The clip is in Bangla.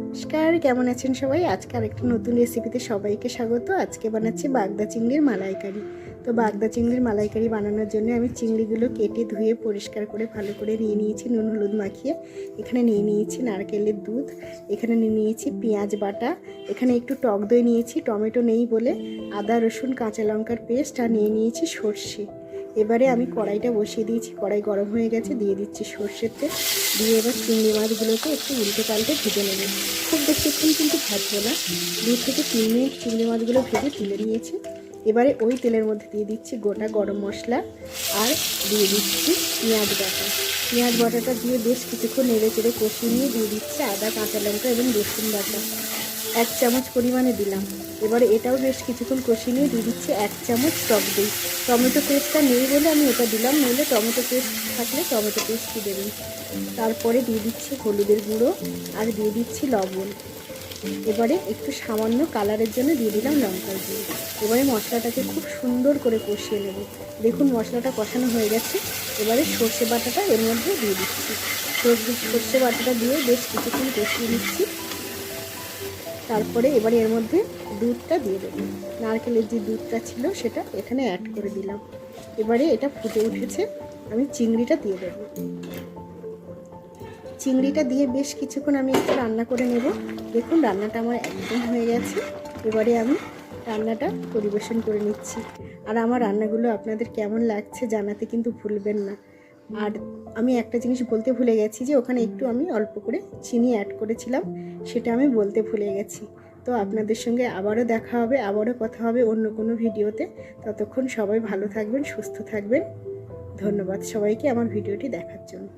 নমস্কার, কেমন আছেন সবাই? আজকে আরেকটা নতুন রেসিপিতে সবাইকে স্বাগত। আজকে বানাচ্ছি বাগদা চিংড়ির মালাইকারি। তো বাগদা চিংড়ির মালাইকারি বানানোর জন্য আমি চিংড়িগুলো কেটে ধুয়ে পরিষ্কার করে ভালো করে নিয়ে নিয়েছি, নুন হলুদ মাখিয়ে। এখানে নিয়ে নিয়েছি নারকেলের দুধ, এখানে নিয়ে নিয়েছি পেঁয়াজ বাটা, এখানে একটু টক দই নিয়েছি, টমেটো নেই বলে আদা রসুন কাঁচা লঙ্কার পেস্ট, আর নিয়ে নিয়েছি সর্ষে। এবারে আমি কড়াইটা বসিয়ে দিয়েছি, কড়াই গরম হয়ে গেছে, দিয়ে দিচ্ছি সর্ষের তেল। দিয়ে এবার চিংড়ি মাছগুলোকে একটু উল্টে পাল্টে ভেজে নেব। খুব বেশিক্ষণ কিন্তু ভাজবো না, 2 থেকে 3 মিনিট চিংড়ি মাছগুলো ভেজে তুলে নিয়েছি। এবারে ওই তেলের মধ্যে দিয়ে দিচ্ছি গোটা গরম মশলা, আর দিয়ে দিচ্ছি পেঁয়াজ বাটা। পেঁয়াজ বাটাটা দিয়ে বেশ কিছুক্ষণ নেড়ে চেড়ে কষিয়ে নিয়ে দিয়ে দিচ্ছি আদা কাঁচা লঙ্কা এবং রসুন বাটা 1 চামচ পরিমাণে দিলাম। এবারে এটাও বেশ কিছুক্ষণ কষিয়ে নিয়ে দিয়ে দিচ্ছি 1 চামচ টক দই। টমেটো পেস্টটা নেই বলে আমি এটা দিলাম, নইলে টমেটো পেস্ট থাকলে টমেটো পেস্টই দেবেন। তারপরে দিয়ে দিচ্ছি হলুদের গুঁড়ো আর দিয়ে দিচ্ছি লবণ। এবারে একটু সামান্য কালারের জন্য দিয়ে দিলাম লঙ্কার গুঁড়ো। এবারে মশলাটাকে খুব সুন্দর করে কষিয়ে নেব। দেখুন মশলাটা কষানো হয়ে গেছে। এবারে সর্ষে বাটাটা এর মধ্যে দিয়ে দিচ্ছি। সর্ষে বাটাটা দিয়ে বেশ কিছুক্ষণ কষিয়ে নিচ্ছি। তারপরে এবারে এর মধ্যে দুধটা দিয়ে দেবো। নারকেলের যে দুধটা ছিল সেটা এখানে অ্যাড করে দিলাম। এবারে এটা ফুটে উঠেছে, আমি চিংড়িটা দিয়ে দেবো। চিংড়িটা দিয়ে বেশ কিছুক্ষণ আমি একটু রান্না করে নেব। দেখুন রান্নাটা আমার একদম হয়ে গেছে। এবারে আমি রান্নাটা পরিবেশন করে নিচ্ছি। আর আমার রান্নাগুলো আপনাদের কেমন লাগছে জানাতে কিন্তু ভুলবেন না। আর আমি একটা জিনিস বলতে ভুলে গেছি, যে ওখানে একটু আমি অল্প করে চিনি অ্যাড করেছিলাম, সেটা আমি বলতে ভুলে গেছি। তো আপনাদের সঙ্গে আবারও দেখা হবে, আবারও কথা হবে অন্য কোনো ভিডিওতে। ততক্ষণ সবাই ভালো থাকবেন, সুস্থ থাকবেন। ধন্যবাদ সবাইকে আমার ভিডিওটি দেখার জন্য।